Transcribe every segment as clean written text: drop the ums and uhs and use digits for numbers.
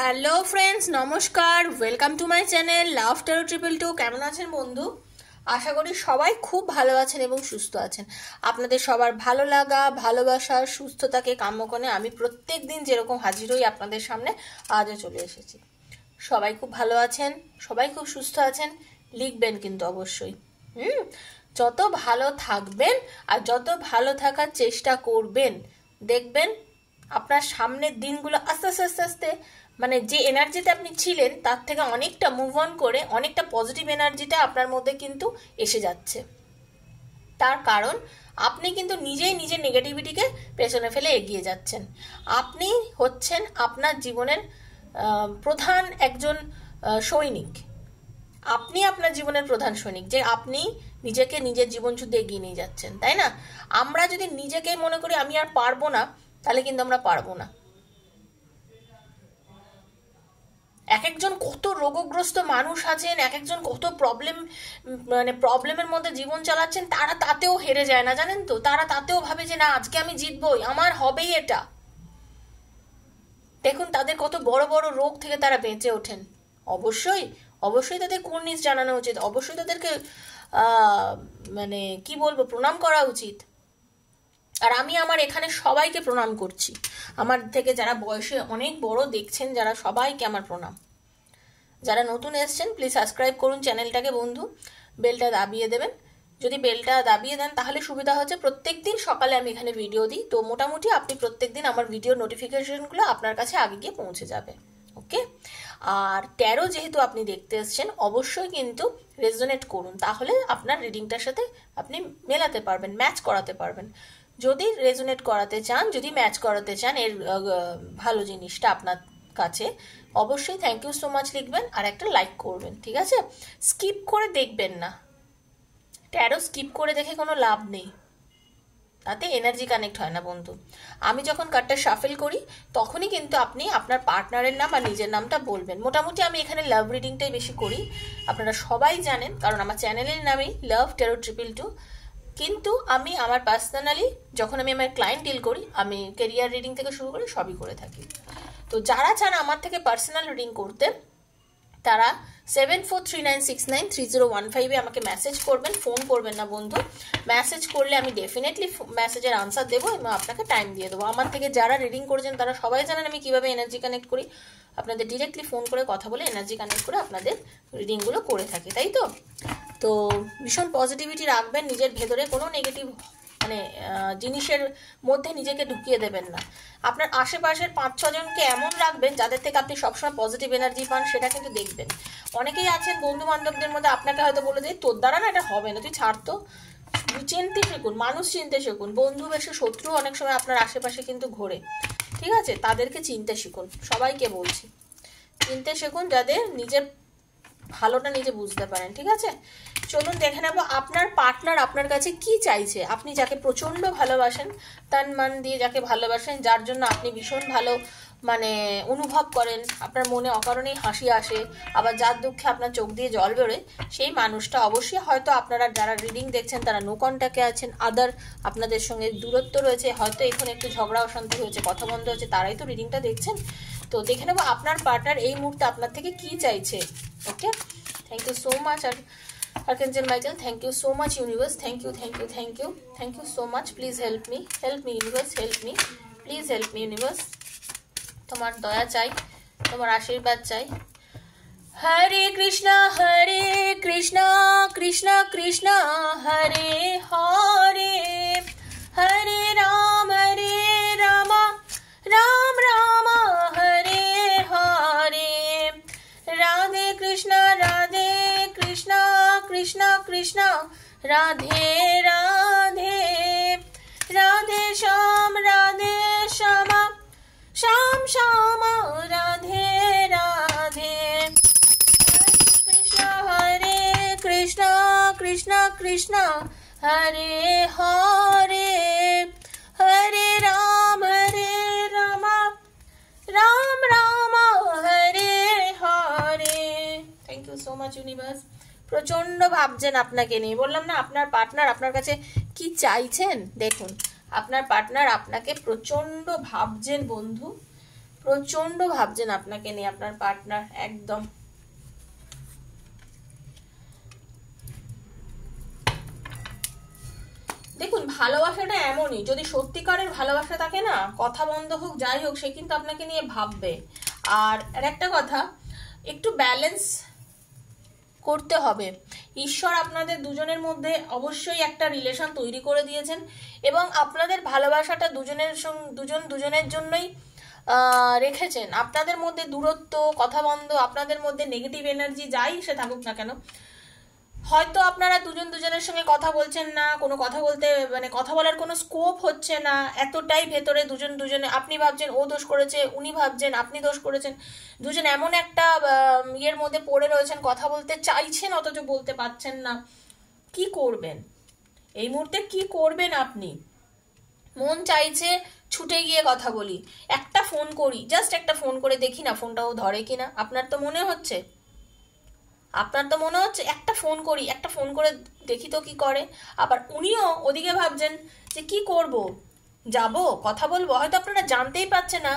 Hello friends, নমস্কার। Welcome to my channel love taro 222। কেমন আছেন বন্ধু? আশা করি সবাই খুব ভালো আছেন এবং সুস্থ আছেন। আপনাদের সবার ভালো লাগা, ভালোবাসার, সুস্থতাকে কাম্য করে আমি প্রত্যেক দিন যেরকম হাজির হই আপনাদের সামনে, আজও চলে এসেছি। সবাই খুব ভালো আছেন, সবাই খুব সুস্থ আছেন, লিখবেন কিন্তু অবশ্যই। যত ভালো থাকবেন আর যত ভালো থাকার চেষ্টা করবেন, দেখবেন আপনার সামনের দিনগুলো আস্তে আস্তে আস্তে আস্তে মানে যে এনার্জিতে আপনি ছিলেন তার থেকে অনেকটা মুভ অন করে অনেকটা পজিটিভ এনার্জিটা আপনার মধ্যে কিন্তু এসে যাচ্ছে। তার কারণ আপনি কিন্তু নিজেই নিজের নেগেটিভিটিকে পেছনে ফেলে এগিয়ে যাচ্ছেন। আপনি হচ্ছেন আপনার জীবনের প্রধান একজন সৈনিক। আপনি আপনার জীবনের প্রধান সৈনিক, যে আপনি নিজেকে নিজের জীবন যুদ্ধে এগিয়ে নিয়ে যাচ্ছেন, তাই না? আমরা যদি নিজেকেই মনে করি আমি আর পারবো না, তাহলে কিন্তু আমরা পারবো না। এক একজন কত রোগগ্রস্ত মানুষ আছেন, এক একজন কত প্রবলেমের মধ্যে জীবন চালাচ্ছেন, তারা তাতেও হেরে যায় না, জানেন তো? তারা তাতেও ভাবে যে না, আজকে আমি জিতবই, আমার হবেই এটা। দেখুন তাদের কত বড় বড় রোগ থেকে তারা বেঁচে ওঠেন। অবশ্যই অবশ্যই তাদের কুর্নিশ জানানো উচিত, অবশ্যই তাদেরকে মানে কি বলবো, প্রণাম করা উচিত। আর আমি আমার এখানে সবাইকে প্রণাম করছি, আমার থেকে যারা বয়সে অনেক বড় দেখছেন, যারা, সবাইকে আমার প্রণাম। যারা নতুন এসছেন প্লিজ সাবস্ক্রাইব করুন চ্যানেলটাকে বন্ধু, বেলটা দাবিয়ে দেবেন। যদি বেলটা দাবিয়ে দেন তাহলে সুবিধা হচ্ছে, প্রত্যেক দিন সকালে আমি এখানে ভিডিও দিই, তো মোটামুটি আপনি প্রত্যেক দিন আমার ভিডিও নোটিফিকেশনগুলো আপনার কাছে আগে গিয়ে পৌঁছে যাবে। ওকে? আর ট্যারো যেহেতু আপনি দেখতে এসছেন, অবশ্যই কিন্তু রেজোনেট করুন, তাহলে আপনার রিডিংটার সাথে আপনি মেলাতে পারবেন, ম্যাচ করাতে পারবেন। যদি রেজোনেট করাতে চান, যদি ম্যাচ করাতে চান এর ভালো জিনিসটা আপনার কাছে, অবশ্যই থ্যাংক ইউ সো মাচ লিখবেন আর একটা লাইক করবেন, ঠিক আছে? স্কিপ করে দেখবেন না, ট্যারো স্কিপ করে দেখে কোনো লাভ নেই, তাতে এনার্জি কানেক্ট হয় না বন্ধু। আমি যখন কার্ডটা শাফেল করি তখনই কিন্তু আপনি আপনার পার্টনারের নাম আর নিজের নামটা বলবেন। মোটামুটি আমি এখানে লাভ রিডিংটাই বেশি করি, আপনারা সবাই জানেন, কারণ আমার চ্যানেলের নামই লাভ ট্যারো 222। কিন্তু আমি আমার পার্সোনালি যখন আমি আমার ক্লায়েন্ট ডিল করি, আমি কেরিয়ার রিডিং থেকে শুরু করে সবই করে থাকি। তো যারা চান আমার থেকে পার্সোনাল রিডিং করতে, তারা 7439693015 আমাকে মেসেজ করবেন, ফোন করবেন না বন্ধু। মেসেজ করলে আমি ডেফিনেটলি মেসেজের আনসার দেবো এবং আপনাকে টাইম দিয়ে দেবো। আমার থেকে যারা রিডিং করেছেন তারা সবাই জানেন আমি কিভাবে এনার্জি কানেক্ট করি। আপনাদের ডিরেক্টলি ফোন করে কথা বলে এনার্জি কানেক্ট করে আপনাদের রিডিংগুলো করে থাকি, তাই তো? তো ভীষণ পজিটিভিটি রাখবেন নিজের ভেতরে, কোনো নেগেটিভ জিনিসের মধ্যে নিজেকে ঢুকিয়ে দেবেন না। আপনার আশেপাশের 5-6 জনকে এমন রাখবেন যাদের থেকে আপনি সবসময় পজিটিভ এনার্জি পান, সেটা কিন্তু দেখবেন। অনেকেই আছেন বন্ধু বান্ধবদের মধ্যে আপনাকে হয়তো বলে দেয় তোর দ্বারা না এটা হবে না, তুই ছাড় তো। চিনতে শিখুন, মানুষ চিনতে শিখুন। বন্ধু বেশি, শত্রু অনেক সময় আপনার আশেপাশে কিন্তু ঘোরে, ঠিক আছে? তাদেরকে চিনতে শিখুন, সবাইকে বলছি, চিনতে শিখুন, যাদের নিজের ভালোটা নিজে বুঝতে পারেন, ঠিক আছে? চলুন দেখে নেবো আপনার পার্টনার আপনার কাছে কি চাইছে। আপনি যাকে প্রচণ্ড ভালোবাসেন, তন মন দিয়ে যাকে ভালোবাসেন, যার জন্য আপনি ভীষণ ভালো অনুভব করেন, আপনার মনে অকারণেই হাসি আসে, আবার যার দুঃখে আপনার চোখ দিয়ে জল বেরোয়, সেই মানুষটা অবশ্যই, হয়তো আপনারা যারা রিডিং দেখছেন তারা নো কন্ট্যাক্টে আছেন, আদার আপনাদের সঙ্গে দূরত্ব রয়েছে, হয়তো এখানে একটু ঝগড়া অশান্তি হয়েছে, কথা বন্ধ হয়েছে, তারাই তো রিডিংটা দেখছেন। তো দেখে নেবো আপনার পার্টনার এই মুহূর্তে আপনার থেকে কি চাইছে। Okay, thank you so much Archangel Michael, thank you so much universe, thank you so much. Please help me universe, help me, please help me universe. তোমার দয়া চাই, তোমার আশীর্বাদ চাই। Hare Krishna Krishna Krishna Hare Hare, Hare Ram Ram Ram Hare Hare, Radhe Krishna Krishna Krishna Radhe Radhe, Radhe Shyam Shyam Shyam Radhe Radhe, Hare Krishna Krishna Krishna Hare Hare, Hare Ram Ram Ram Hare Hare. Thank you so much universe. প্রচন্ড ভাবছেন আপনাকে নিয়ে, বললাম না আপনার পার্টনার আপনার কাছে কি চাইছেন। দেখুন আপনার পার্টনার আপনাকে প্রচন্ড ভাবছেন বন্ধু, প্রচন্ড ভাবছেন আপনাকে নিয়ে আপনার পার্টনার, একদম। দেখুন ভালোবাসাটা এমনই, যদি সত্যিকারের ভালোবাসা থাকে না, কথা বন্ধ হোক যাই হোক, সে কিন্তু আপনাকে নিয়ে ভাববে। আর একটা কথা, একটু ব্যালেন্স করতে হবে। ঈশ্বর আপনাদের দুজনের মধ্যে অবশ্যই একটা রিলেশন তৈরি করে দিয়েছেন, এবং আপনাদের ভালোবাসাটা দুজনের জন্যই রেখেছেন। আপনাদের মধ্যে দূরত্ব, কথা বন্ধ, আপনাদের মধ্যে নেগেটিভ এনার্জি যাই সে থাকুক না কেন, হয়তো আপনারা দুজনের সঙ্গে কথা বলছেন না, কোনো কথা বলতে মানে কথা বলার কোনো স্কোপ হচ্ছে না, এতটাই ভেতরে দুজনে, আপনি ভাবছেন ও দোষ করেছে, উনি ভাবছেন আপনি দোষ করেছেন, দুজন এমন একটা ইয়ের মধ্যে পড়ে রয়েছেন, কথা বলতে চাইছেন অথচ বলতে পারছেন না। কি করবেন এই মুহূর্তে, কি করবেন আপনি? মন চাইছে ছুটে গিয়ে কথা বলি, একটা ফোন করি, জাস্ট একটা ফোন করে দেখি না ফোনটাও ধরে কিনা। আপনার তো মনে হচ্ছে একটা ফোন করি, একটা ফোন করে দেখি তো কি করে। আবার উনিও ওদিকে ভাবছেন যে কি করব, যাব কথা বলবো। হয়তো আপনারা জানতেই পারছেন না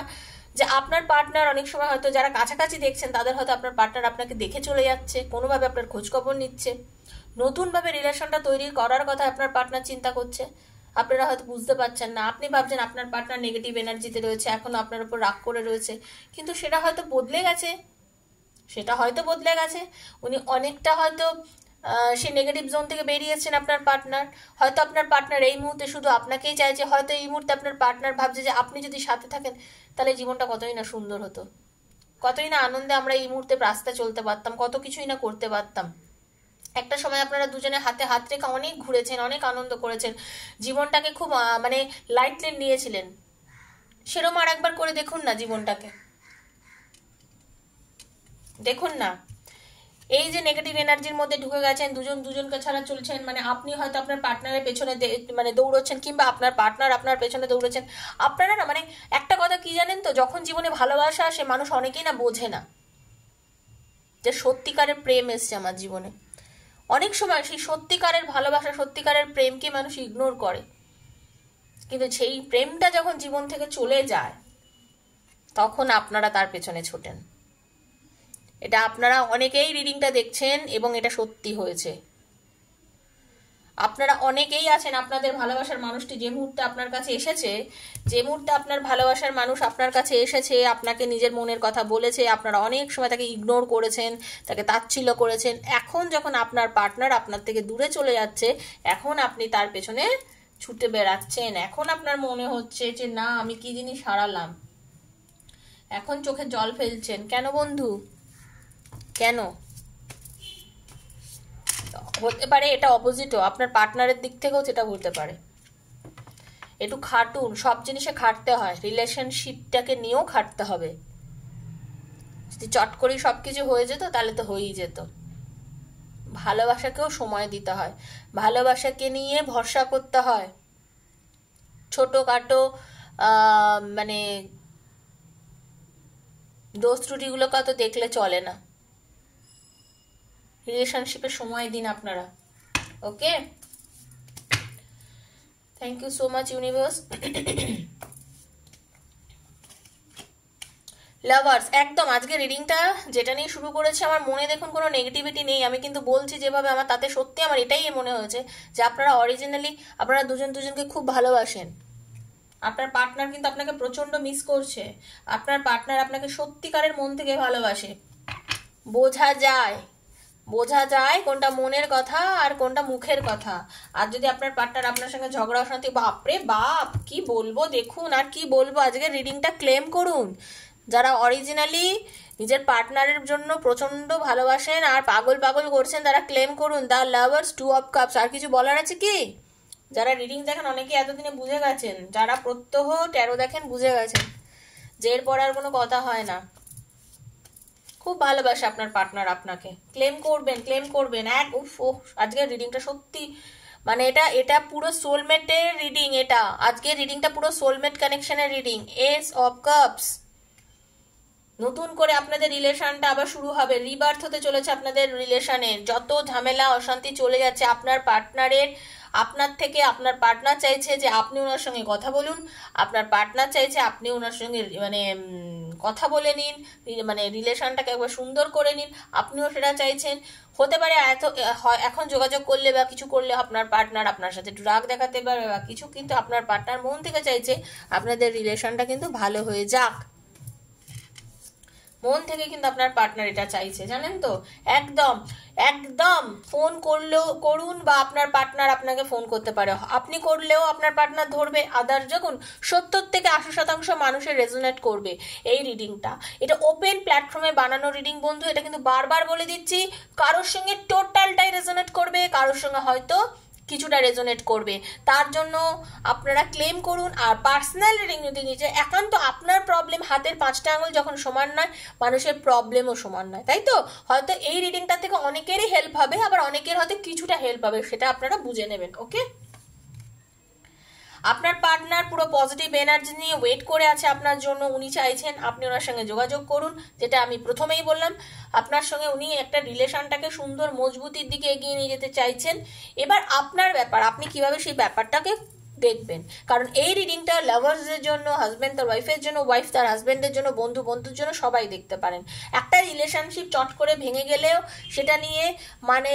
যে আপনার পার্টনার, অনেক সময় হয়তো যারা কাছাকাছি দেখছেন তাদের হয়তো আপনার পার্টনার আপনাকে দেখে চলে যাচ্ছে, কোনোভাবে আপনার খোঁজখবর নিচ্ছে, নতুনভাবে রিলেশনটা তৈরি করার কথা আপনার পার্টনার চিন্তা করছে। আপনারা হয়তো বুঝতে পারছেন না, আপনি ভাবছেন আপনার পার্টনার নেগেটিভ এনার্জিতে রয়েছে, এখনো আপনার উপর রাগ করে রয়েছে, কিন্তু সেটা হয়তো বদলে গেছে। উনি অনেকটা হয়তো সেই নেগেটিভ জোন থেকে বেরিয়েছেন আপনার পার্টনার। হয়তো আপনার পার্টনার এই মুহূর্তে শুধু আপনাকেই চাইছে, হয়তো এই মুহূর্তে আপনার পার্টনার ভাবছে যে আপনি যদি সাথে থাকেন তাহলে জীবনটা কতই না সুন্দর হতো, কতই না আনন্দে আমরা এই মুহূর্তে রাস্তা চলতে পারতাম, কত কিছুই না করতে পারতাম। একটা সময় আপনারা দুজনে হাতে হাত রেখে অনেক ঘুরেছেন, অনেক আনন্দ করেছেন, জীবনটাকে খুব মানে লাইটলি নিয়েছিলেন। সেরকম আর একবার করে দেখুন না জীবনটাকে, দেখুন না এই যে নেগেটিভ এনার্জির মধ্যে ঢুকে গেছেন, দুজনকে ছাড়া চলছেন, মানে আপনি হয়তো আপনার পার্টনারের পেছনে মানে দৌড়চ্ছেন, কিংবা আপনার পার্টনার আপনার পেছনে দৌড়েছেন। আপনারা না মানে একটা কথা কি জানেন তো, যখন জীবনে ভালোবাসা আসে মানুষ অনেকেই না বোঝে না যে সত্যিকারের প্রেম এসছে আমার জীবনে। অনেক সময় সেই সত্যিকারের ভালোবাসা, সত্যিকারের প্রেমকে মানুষ ইগনোর করে, কিন্তু সেই প্রেমটা যখন জীবন থেকে চলে যায় তখন আপনারা তার পেছনে ছোটেন। এটা আপনারা অনেকেই রিডিংটা দেখছেন এবং এটা সত্যি হয়েছে। আপনারা অনেকেই আছেন, আপনাদের ভালোবাসার মানুষটি যে মুহূর্তে আপনার কাছে এসেছে, যে মুহূর্তে আপনার ভালোবাসার মানুষ আপনার কাছে এসেছে, আপনাকে নিজের মনের কথা বলেছে, আপনারা অনেক সময় তাকে ইগনোর করেছেন, তাকে তাচ্ছিল্য করেছেন। এখন যখন আপনার পার্টনার আপনার থেকে দূরে চলে যাচ্ছে, এখন আপনি তার পেছনে ছুটে বেড়াচ্ছেন। এখন আপনার মনে হচ্ছে যে না, আমি কি জিনিস হারালাম। এখন চোখে জল ফেলছেন কেন বন্ধু, কেন? হতে পারে এটা অপোজিটও, আপনার পার্টনারের দিক থেকেও সেটা হতে পারে। একটু খাটুন, সব জিনিসে খাটতে হয়, রিলেশনশিপটাকে নিয়েও খাটতে হবে। যদি চট করেই সব কিছু হয়ে যেত তাহলে তো হয়েই যেত। ভালোবাসাকেও সময় দিতে হয়, ভালোবাসাকে নিয়ে ভরসা করতে হয়। ছোটোখাটো মানে দোষ ত্রুটিগুলোকে তো দেখলে চলে না, রিলেশনশিপে সময় দিন আপনারা। Okay, thank you so much universe. Lovers, একদম আজকে রিডিংটা যেটা নিয়ে শুরু করেছে, আমার মনে দেখুন কোনো নেগেটিভিটি নেই। আমি কিন্তু বলছি যেভাবে আমার, তাতে সত্যি আমার এটাই মনে হয়েছে যে আপনারা অরিজিনালি আপনারা দুজনকে খুব ভালোবাসেন। আপনার পার্টনার কিন্তু আপনাকে প্রচন্ড মিস করছে, আপনার পার্টনার আপনাকে সত্যিকারের মন থেকে ভালোবাসে। বোঝা যায় কোনটা মনের কথা আর কোনটা মুখের কথা। আর যদি আপনার পার্টনার আপনার সঙ্গে ঝগড়া অশান্তি, বাপরে বাপ কি বলবো, দেখুন আর কি বলবো। আজকে রিডিংটা ক্লেম করুন, যারা অরিজিনালি নিজের পার্টনারের জন্য প্রচন্ড ভালোবাসেন আর পাগল করছেন, তারা ক্লেম করুন দ্য লাভার্স, 2 অফ কাপস। আর কিছু বলার আছে কি? যারা রিডিং দেখেন অনেকে এতদিনে বুঝে গেছেন, যারা প্রত্যহ ট্যারো দেখেন বুঝে গেছেন যে এরপর আর কোনো কথা হয় না। খুব ভালোবাসে আপনার পার্টনার আপনাকে, ক্লেম করবেন। আজকের রিডিংটা সত্যি মানে এটা পুরো সোলমেটের রিডিং। এটা আজকের রিডিংটা পুরো সোলমেট কানেকশনের রিডিং। এস অফ কাপস, নতুন করে আপনাদের রিলেশনটা আবার শুরু হবে, রিবার্থ হতে চলেছে আপনাদের রিলেশনের। যত ঝামেলা অশান্তি চলে যাচ্ছে আপনার পার্টনারের, আপনার থেকে আপনার পার্টনার চাইছে যে আপনি ওনার সঙ্গে কথা বলুন, আপনার পার্টনার চাইছে আপনি ওনার সঙ্গে মানে কথা বলে নিন, মানে রিলেশনটাকে একবার সুন্দর করে নিন, আপনিও সেটা চাইছেন। হতে পারে এখন যোগাযোগ করলে বা কিছু করলে আপনার পার্টনার আপনার সাথে একটু রাগ দেখাতে পারে বা কিছু, কিন্তু আপনার পার্টনার মন থেকে চাইছে আপনাদের রিলেশনটা কিন্তু ভালো হয়ে যাক, মন থেকে কিন্তু আপনার পার্টনার এটা চাইছে, জানেন তো। একদম একদম ফোন করলেও করুন বা আপনার পার্টনার আপনাকে ফোন করতে পারে, আপনি করলেও আপনার পার্টনার ধরবে। আদার যখন 70 থেকে 80% মানুষের রেজোনেট করবে এই রিডিংটা। এটা ওপেন প্ল্যাটফর্মে বানানো রিডিং বন্ধু, এটা কিন্তু বারবার বলে দিচ্ছি। কারোর সঙ্গে টোটালটাই রেজোনেট করবে, কারোর সঙ্গে হয়তো কিছুটা রেজোনেট করবে, তার জন্য আপনারা ক্লেম করুন। আর পার্সোনাল রিডিং যদি নিচে একান্ত আপনার প্রবলেম, হাতের 5টা আঙুল যখন সমান নয়, মানুষের প্রবলেমও সমান নয়, তাই তো। হয়তো এই রিডিংটা থেকে অনেকেরই হেল্প হবে, আবার অনেকের হয়তো কিছুটা হেল্প হবে, সেটা আপনারা বুঝে নেবেন। ওকে, আপনার পার্টনার পুরো পজিটিভ এনার্জি নিয়ে ওয়েট করে আছে আপনার জন্য, উনি চাইছেন আপনি ওনার সঙ্গে যোগাযোগ করুন, যেটা আমি প্রথমেই বললাম। আপনার সঙ্গে উনি একটা রিলেশনটাকে সুন্দর মজবুতির দিকে এগিয়ে নিয়ে যেতে চাইছেন। এবার আপনার ব্যাপার, আপনি কিভাবে সেই ব্যাপারটাকে দেখবেন। কারণ এই রিডিংটা লাভার্সদের জন্য, হাজব্যান্ড তার ওয়াইফের জন্য, ওয়াইফ তার হাজব্যান্ডের জন্য, বন্ধু বন্ধুর জন্য, সবাই দেখতে পারেন। একটা রিলেশনশিপ চট করে ভেঙে গেলেও সেটা নিয়ে মানে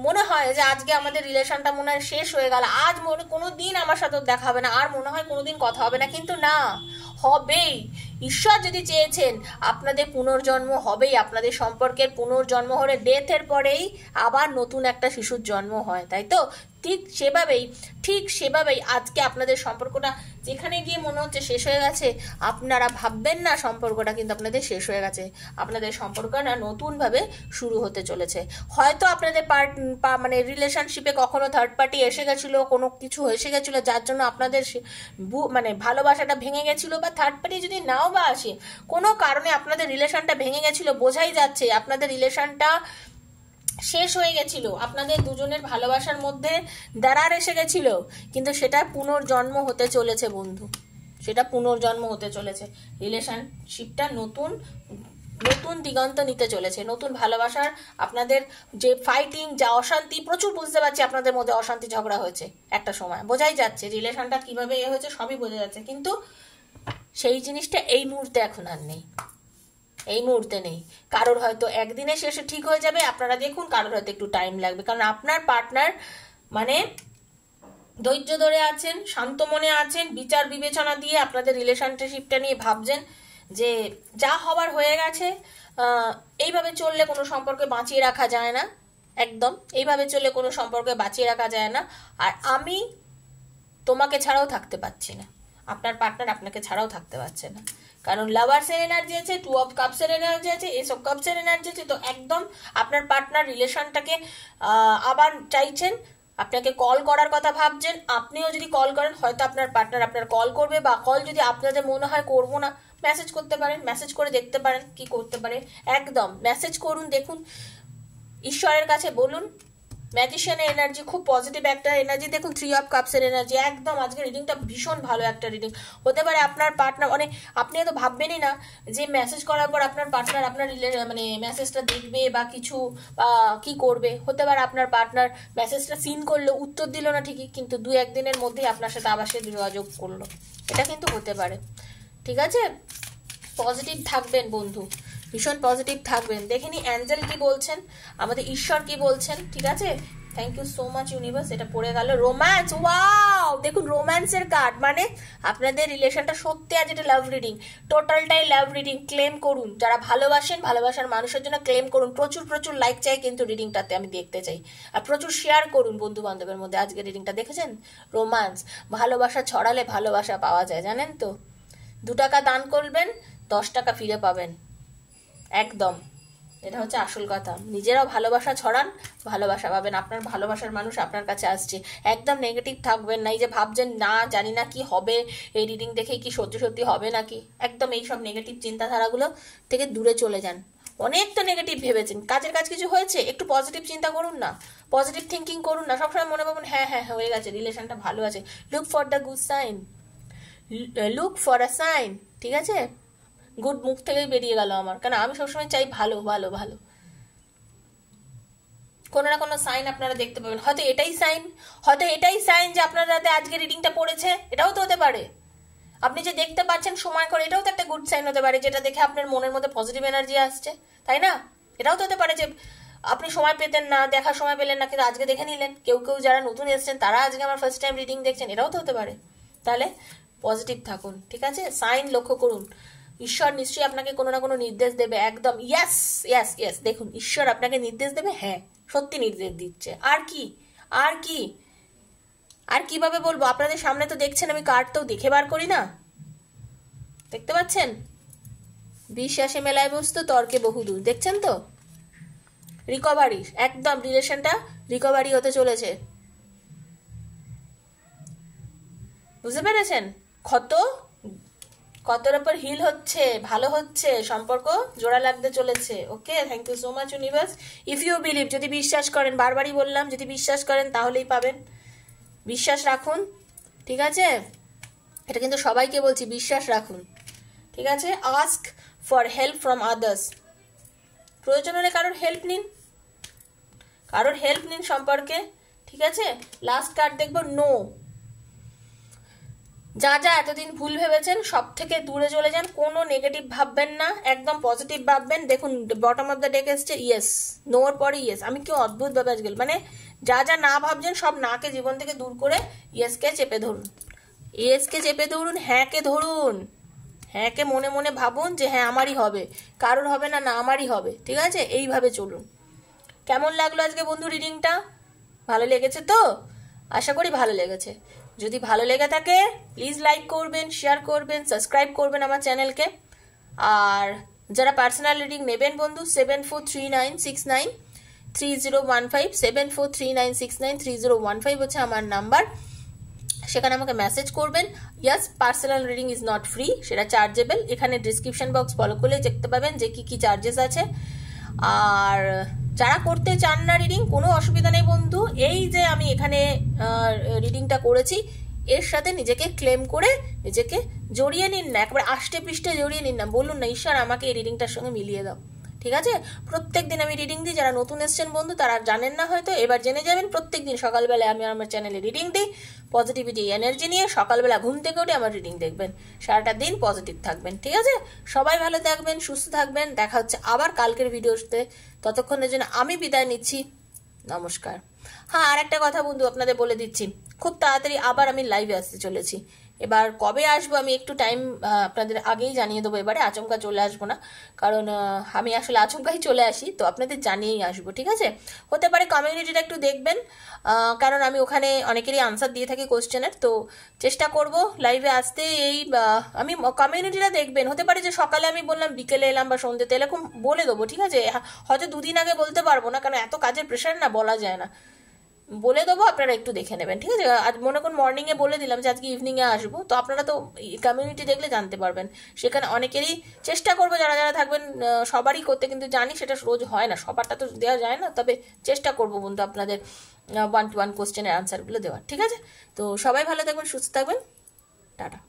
মনে হয় যে আজকে আমাদের রিলেশনটা মনে হয় শেষ হয়ে গেল, আজ মনে কোনো দিন আমার সাথে দেখা হবে না, আর মনে হয় কোনোদিন কথা হবে না, কিন্তু না, হবেই। ঈশ্বর যদি চেয়েছেন আপনাদের পুনর্জন্ম হবেই, আপনাদের সম্পর্কের পুনর্জন্ম হলে ডেথের পরেই আবার নতুন একটা শিশুর জন্ম হয়, তাই তো। ঠিক সেভাবেই আজকে আপনাদের সম্পর্কটা যেখানে গিয়ে মনে হচ্ছে শেষ হয়ে গেছে, আপনারা ভাববেন না সম্পর্কটা কিন্তু আপনাদের শেষ হয়ে গেছে, আপনাদের সম্পর্কটা নতুনভাবে শুরু হতে চলেছে। হয়তো আপনাদের মানে রিলেশনশিপে কখনো থার্ড পার্টি এসে গেছিলো, কোনো কিছু এসে গেছিলো যার জন্য আপনাদের মানে ভালোবাসাটা ভেঙে গেছিলো, বা থার্ড পার্টি যদি নাও বা আসে, কোনো কারণে আপনাদের রিলেশনটা ভেঙে গেছিলো, বোঝাই যাচ্ছে আপনাদের রিলেশনটা শেষ হয়ে গেছিল, আপনাদের দুজনের ভালোবাসার মধ্যে দরার এসে গেছিল, কিন্তু সেটা পুনর্জন্ম হতে চলেছে বন্ধু, সেটা পুনর্জন্ম হতে চলেছে। রিলেশনশিপটা নতুন দিগন্ত নিতে চলেছে, নতুন ভালোবাসার। আপনাদের যে ফাইটিং, যা অশান্তি, প্রচুর বুঝতে পারছি আপনাদের মধ্যে অশান্তি ঝগড়া হয়েছে একটা সময়, বোঝাই যাচ্ছে রিলেশনটা কিভাবে হয়েছে সবই বোঝা যাচ্ছে, কিন্তু সেই জিনিসটা এই মুহূর্তে এখন আর নেই, এই মুহূর্তে নেই। কারোর হয়তো একদিনে শেষে ঠিক হয়ে যাবে, আপনারা দেখুন, কারোর হয়তো একটু টাইম লাগবে, কারণ আপনার পার্টনার মানে ধৈর্য ধরে আছেন, শান্ত মনে আছেন, বিচার বিবেচনা দিয়ে আপনাদের রিলেশনশিপটা নিয়ে ভাবছেন যে যা হবার হয়ে গেছে, এইভাবে চললে কোনো সম্পর্কে বাঁচিয়ে রাখা যায় না, একদম এইভাবে চললে কোনো সম্পর্কে বাঁচিয়ে রাখা যায় না। আর আমি তোমাকে ছাড়াও থাকতে পারছি না, আপনার পার্টনার আপনাকে ছাড়াও থাকতে পারছে না, কারণ লাভার্সের এনার্জি আছে, 2 অফ কাপসের এনার্জি আছে, এস অফ কাপসের এনার্জি আছে। তো একদম আপনার পার্টনার রিলেশনটাকে আবার চাইছেন, আপনাকে কল করার কথা ভাবছেন। আপনিও যদি কল করেন, হয়তো আপনার পার্টনার আপনার কল করবে, বা কল যদি আপনাদের মনে হয় করবো না, মেসেজ করতে পারেন, মেসেজ করে দেখতে পারেন কি করতে পারে। একদম মেসেজ করুন, দেখুন, ঈশ্বরের কাছে বলুন। ম্যাজিশিয়ানের এনার্জি খুব পজিটিভ একটা এনার্জি, দেখুন 3 অফ কাপসের এনার্জি। একদম আজকে রিডিংটা ভীষণ ভালো একটা রিডিং। হতে পারে আপনার পার্টনার আপনি তো ভাববেনই না যে মেসেজ করার পর আপনার পার্টনার আপনার মানে মেসেজটা দেখবে বা কিছু কি করবে। হতে পারে আপনার পার্টনার মেসেজটা সিন করলো, উত্তর দিল না ঠিকই, কিন্তু 2-1 দিনের মধ্যেই আপনার সাথে আবার সে যোগাযোগ করলো, এটা কিন্তু হতে পারে। ঠিক আছে, পজিটিভ থাকবেন বন্ধু, ভীষণ পজিটিভ থাকবেন। দেখিনি অ্যাঞ্জেল কি বলছেন, আমাদের ঈশ্বর কি বলছেন। ঠিক আছে, thank you so much universe. এটা পড়ে গেল রোম্যান্স। ওয়াও, দেখুন রোম্যান্সের কার্ড, মানে আপনাদের রিলেশনটা সত্যি আজ এটা লাভ রিডিং, টোটালটাই লাভ রিডিং। ক্লেম করুন, যারা ভালোবাসেন, ভালোবাসার মানুষের জন্য ক্লেম করুন। প্রচুর প্রচুর লাইক চাই কিন্তু রিডিংটাতে, আমি দেখতে চাই। আর প্রচুর শেয়ার করুন বন্ধু বান্ধবের মধ্যে। আজকে রিডিংটা দেখেছেন, রোম্যান্স, ভালোবাসা ছড়ালে ভালোবাসা পাওয়া যায়, জানেন তো। 2 টাকা দান করবেন, 10 টাকা ফিরে পাবেন, একদম। এটা হচ্ছে আসল কথা। নিজেরাও ভালোবাসা ছড়ান, ভালোবাসা পাবেন। আপনার ভালোবাসার মানুষ আপনার কাছে আসছে। একদম নেগেটিভ থাকবেন না, এই যে ভাবছেন না জানি না কি হবে, এই রিডিং দেখেই কি সত্যি সত্যি হবে নাকি, একদম এইসব নেগেটিভ চিন্তাধারাগুলো থেকে দূরে চলে যান। অনেক তো নেগেটিভ ভেবেছেন, কাজের কাজ কিছু হয়েছে, একটু পজিটিভ চিন্তা করুন না, পজিটিভ থিঙ্কিং করুন না। সবসময় মনে ভাবুন হ্যাঁ হ্যাঁ হয়ে গেছে, রিলেশনটা ভালো আছে। Look for the good sign, look for a sign. ঠিক আছে, গুড মুখ থেকেই বেরিয়ে গেল আমার, কারণ আমি সবসময় চাই ভালো ভালো ভালো। কোনো না কোনো সাইন আপনারা দেখতে পাবেন, হয়তো এটাই সাইন যে আপনার রাতে আজকে রিডিংটা পড়েছে, এটাও তো হতে পারে। আপনি যে দেখতে পাচ্ছেন সময় করে, এটাও তো একটা গুড সাইন হতে পারে, যেটা দেখে আপনার মনের মধ্যে পজিটিভ এনার্জি আসছে, তাই না? এটাও তো হতে পারে যে আপনি সময় পেতেন না, দেখার সময় পেলেন না, কিন্তু আজকে দেখে নিলেন। কেউ কেউ যারা নতুন এসেছেন তারা আজকে আমার ফার্স্ট টাইম রিডিং দেখছেন, এটাও তো হতে পারে। তাহলে পজিটিভ থাকুন, ঠিক আছে? সাইন লক্ষ্য করুন, ঈশ্বর নিশ্চয়ই আপনাকে কোনো না কোনো নির্দেশ দেবে। একদম ইয়েস ইয়েস ইয়েস, দেখুন ঈশ্বর আপনাকে নির্দেশ দেবে, হ্যাঁ সত্যি নির্দেশ দিচ্ছে। আর কি আর কি আর কিভাবে বলবো, আপনাদের সামনে তো দেখছেন আমি কার্ড তো দেখে বার করি না, দেখতে পাচ্ছেন? বিশ্বাসে মেলায় বস্তু, তর্কে বহুদূর, দেখছেন তো? রিকভারি, একদম রিলেশনটা রিকভারি হতে চলেছে, বুঝতে পেরেছেন? কতর উপর হিল হচ্ছে, ভালো হচ্ছে, সম্পর্ক জোড়া লাগতে চলেছে। Okay, thank you so much universe. If you believe, যদি বিশ্বাস করেন, বারবারই বললাম যদি বিশ্বাস করেন তাহলেই পাবেন। বিশ্বাস রাখুন, ঠিক আছে? এটা কিন্তু সবাইকে বলছি, বিশ্বাস রাখুন, ঠিক আছে? Ask for help from others, প্রয়োজন হলে কারোর হেল্প নিন, কারোর হেল্প নিন সম্পর্কে, ঠিক আছে? লাস্ট কার্ড দেখবো, নো। যা যা এতদিন ভুল ভেবেছেন সব থেকে দূরে চলে যান, কোনো নেগেটিভ ভাববেন না, একদম পজিটিভ ভাববেন। দেখুন বটম অফ দ্য ডেক এসছে ইয়েস, নোর পরে ইয়েস। আমি কি অদ্ভুত ভাবে আজকাল, মানে যা যা না ভাবছেন সব নাকে জীবন থেকে দূর করে ইয়েসকে চেপে ধরুন, ইয়েসকে চেপে ধরুন, হ্যাঁকে ধরুন, হ্যাঁকে মনে মনে ভাবুন যে হ্যাঁ আমারই হবে, কারোর হবে না, না আমারই হবে, ঠিক আছে? এইভাবে চলুন। কেমন লাগলো আজকে বন্ধু রিডিংটা? ভালো লেগেছে তো? আশা করি ভালো লেগেছে। যদি ভালো লেগে থাকে প্লিজ লাইক করবেন, শেয়ার করবেন, সাবস্ক্রাইব করবেন আমার চ্যানেলকে। আর যারা পার্সোনাল রিডিং নেবেন বন্ধু, 7439693015, 7439693015 হচ্ছে আমার নাম্বার, সেখানে আমাকে মেসেজ করবেন। Yes, personal reading is not free, সেটা চার্জেবল। এখানে ডিসক্রিপশন বক্স ফলো করলে দেখতে পাবেন যে কি কি চার্জেস আছে। আর যারা করতে চান না রিডিং, কোনো অসুবিধা নেই বন্ধু, এই যে আমি এখানে রিডিংটা করেছি এর সাথে নিজেকে ক্লেম করে নিজেকে জড়িয়ে নিন না, একবার আষ্টে পৃষ্ঠে জড়িয়ে নিন না, বলুন না ঈশ্বর আমাকে এই রিডিংটার সঙ্গে মিলিয়ে দাও, ঠিক আছে? প্রত্যেক দিন আমি রিডিং দিই, যারা নতুন এসছেন বন্ধু তারা জানেন না হয়তো, এবার জেনে যাবেন। প্রত্যেক দিন সকালবেলা আমি আমার চ্যানেলে রিডিং দিই, পজিটিভিটি এনার্জি নিয়ে সকালবেলা ঘুম থেকে উঠে আমার রিডিং দেখবেন, সারাটা দিন পজিটিভ থাকবেন, ঠিক আছে? সবাই ভালো থাকবেন, সুস্থ থাকবেন, দেখা হচ্ছে আবার কালকের ভিডিওতে। ততক্ষণের জন্য আমি বিদায় নিচ্ছি, নমস্কার। হ্যাঁ, আর একটা কথা বন্ধু আপনাদের বলে দিচ্ছি, খুব তাড়াতাড়ি আবার আমি লাইভে আসতে চলেছি। এবার কবে আসবো আমি একটু টাইম আপনাদের আগেই জানিয়ে দেবো, এবারে আচমকা চলে আসবো না, কারণ আমি আসলে আচমকাই চলে আসি, তো আপনাদের জানিয়েই আসবো, ঠিক আছে? হতে পারে কমিউনিটিটা একটু দেখবেন, কারণ আমি ওখানে অনেকেরই আনসার দিয়ে থাকি কোশ্চেনের, তো চেষ্টা করব লাইভে আসতে। এই আমি কমিউনিটিটা দেখবেন, হতে পারে যে সকালে আমি বললাম বিকেলে এলাম বা সন্ধ্যেতে এরকম বলে দেবো, ঠিক আছে? হয়তো দুদিন আগে বলতে পারবো না, কারণ এত কাজের প্রেশার না, বলা যায় না, বলে দেবো, আপনারা একটু দেখে নেবেন, ঠিক আছে? আজ মনে করুন মর্নিংয়ে বলে দিলাম যে আজকে ইভিনিংয়ে আসবো, তো আপনারা তো কমিউনিটি দেখলে জানতে পারবেন, সেখানে অনেকেরই চেষ্টা করবো যারা যারা থাকবেন সবারই করতে, কিন্তু জানি সেটা রোজ হয় না, সবারটা তো দেওয়া যায় না, তবে চেষ্টা করবো বন্ধু আপনাদের 1-to-1 কোশ্চেনের আনসারগুলো দেওয়ার, ঠিক আছে? তো সবাই ভালো থাকবেন, সুস্থ থাকবেন, টাটা।